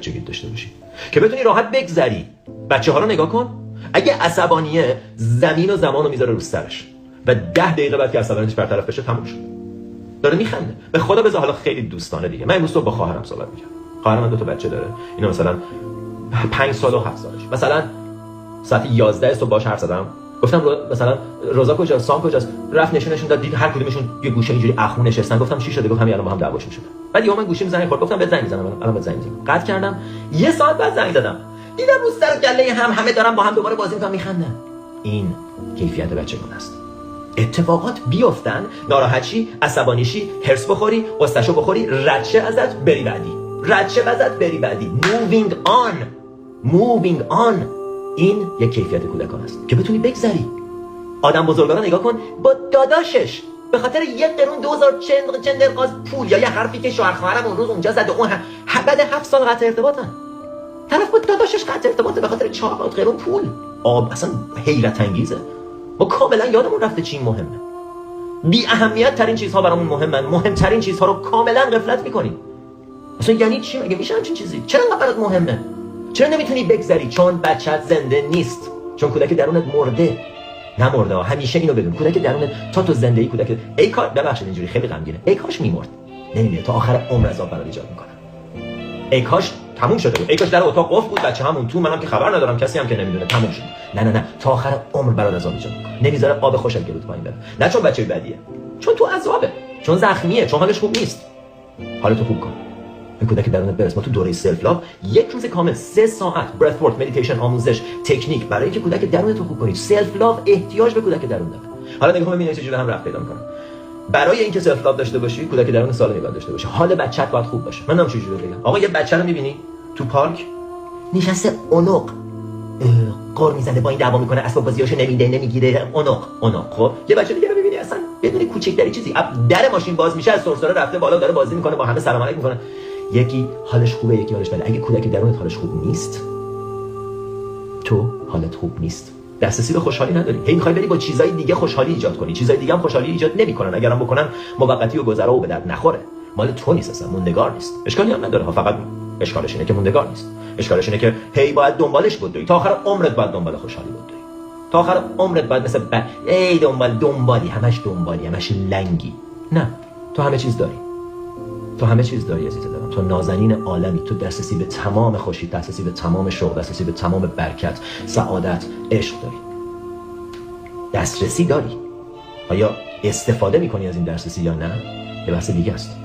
بچگیت داشته باشی که بتونی راحت بگذری. بچه‌ها رو نگاه کن، اگه عصبانیه زمین و زمان رو میذاره رو سرش و 10 دقیقه بعد که عصبانیتش برطرف بشه تموم شد، داره میخنده. به خدا بذار حالا خیلی دوستانه دیگه، من امروز صبح با خواهرم صحبت می‌کردم. خواهرم من 2 تا بچه داره، اینا مثلا 5 سال و 7 سالش. مثلا ساعت 11 صبح باهاش حرف زدم، گفتم مثلا روزا کجاست، سام کجاست، رفت نشونشون داد، دید هر کدومشون یه گوشه اینجوری اخمون نشستن. گفتم چی شده؟ گفت همین الان با هم دعواشون شده. بعد یهو من گوشیم زنگ خورد، گفتم بهت زنگ میزنم، الان بهت زنگ میزنم. قطع کردم، یه ساعت بعد زنگ زدم، دیدم رو سر و کله همه دارن با هم دوباره بازی می‌کنن میخندن. این کیفیت بچگان است. اتفاقات بیفتن، ناراحتی، عصبانیشی، هرس بخوری، قصه‌شو بخوری، ردشه ازت بری بعدی، ردشه ازت بری بعدی. moving on. این یک کیفیت کودکان است که بتونی بگذری. آدم بزرگا رو نگاه کن، با داداشش به خاطر 1 قرون 2000 چندرغاز پول یا یه حرفی که شوهر خواهرم اون روز اونجا زد اون بعد 7 سال قطع ارتباطن، طرف با داداشش قطع ارتباطه به خاطر 4 قرون پول. اصلا حیرت انگیزه. ما کاملا یادمون رفته چی مهمه. بی اهمیت ترین چیزها برامون مهمن، مهمترین چیزها رو کاملا غفلت میکنیم. اصلا یعنی چی؟ مگه میشه همچین چیزی؟ چرا انقدر برات مهمه؟ چرا نمیتونی بگذری؟ چون بچت زنده نیست، چون کودک درونت مرده. نمرده. همیشه اینو بدون، کودک درونت تا تو زندگی کودک ای کاش، ببخشید اینجوری خیلی غمگینه، ای کاش میمرد، نمیمیره، تا آخر عمر عذاب برات ایجاد میکنه. ای کاش تموم شده بود، ای کاش در اتاق قفل بود، بچه همون تو، منم که خبر ندارم، کسی هم که نمیدونه، تموم شد. نه تا آخر عمر برات عذاب ایجاد میکنه، نمیذاره آب خوش از گلوت پایین بره. نه چون بچه بدیه، چون تو عذابه، چون زخمیه، چون حالش خوب نیست. حالتو خوب کن، به کودک درونت برس. ما تو دوره سلف لاو 1 روز کامل 3 ساعت برث ورک، مدیتیشن، آموزش، تکنیک برای اینکه کودک درونت رو خوب کنی. سلف لاو احتیاج به کودک درون داره. حالا نگاه ببین چه جوری هم رفت پیدا می‌کنه. برای اینکه سلف لاو داشته باشی، کودک درون سالمی باید داشته باشی. حال بچت باید خوب باشه. من نمی‌شه چجوری بگم. آقا یه بچه رو می‌بینی تو پارک نشسته اونق قر میزنه، با این دعوا میکنه، اسباب بازیاشو نمیده، نمیگیره، اونق. خب یه بچه دیگه رو می‌بینی اصلا بدون کوچکتری چیزی در ماشین باز میشه، از سرسره رفته بالا، داره بازی میکنه، با همه سلام علیک میکنه. یکی حالش خوبه، یکی حالش بده. اگه کودک درونت حالش خوب نیست، تو حالت خوب نیست، دسترسی به خوشحالی نداری. هی میخوای بری با چیزای دیگه خوشحالی ایجاد کنی، چیزای دیگه هم خوشحالی ایجاد نمیکنن. اگرم بکنن موقتی و گذرا و به درد نخوره. مال تو نیست، اصلا موندگار نیست. اشکالی هم نداره ها، فقط اشکالش اینه که موندگار نیست. اشکالش اینه که هی باید دنبالش بدوی، تا آخر عمرت باید دنبال خوشحالی بدوی، تا آخر عمرت باید مثل ای دنبالی، همش لنگی. نه، تو همه چیز داری. تو همه چیز داری عزیز دارم. تو نازنین عالمی، تو دسترسی به تمام خوشی، دسترسی به تمام شوق، دسترسی به تمام برکت، سعادت، عشق داری. دسترسی داری. آیا استفاده میکنی از این دسترسی یا نه؟ یه بحث دیگه است.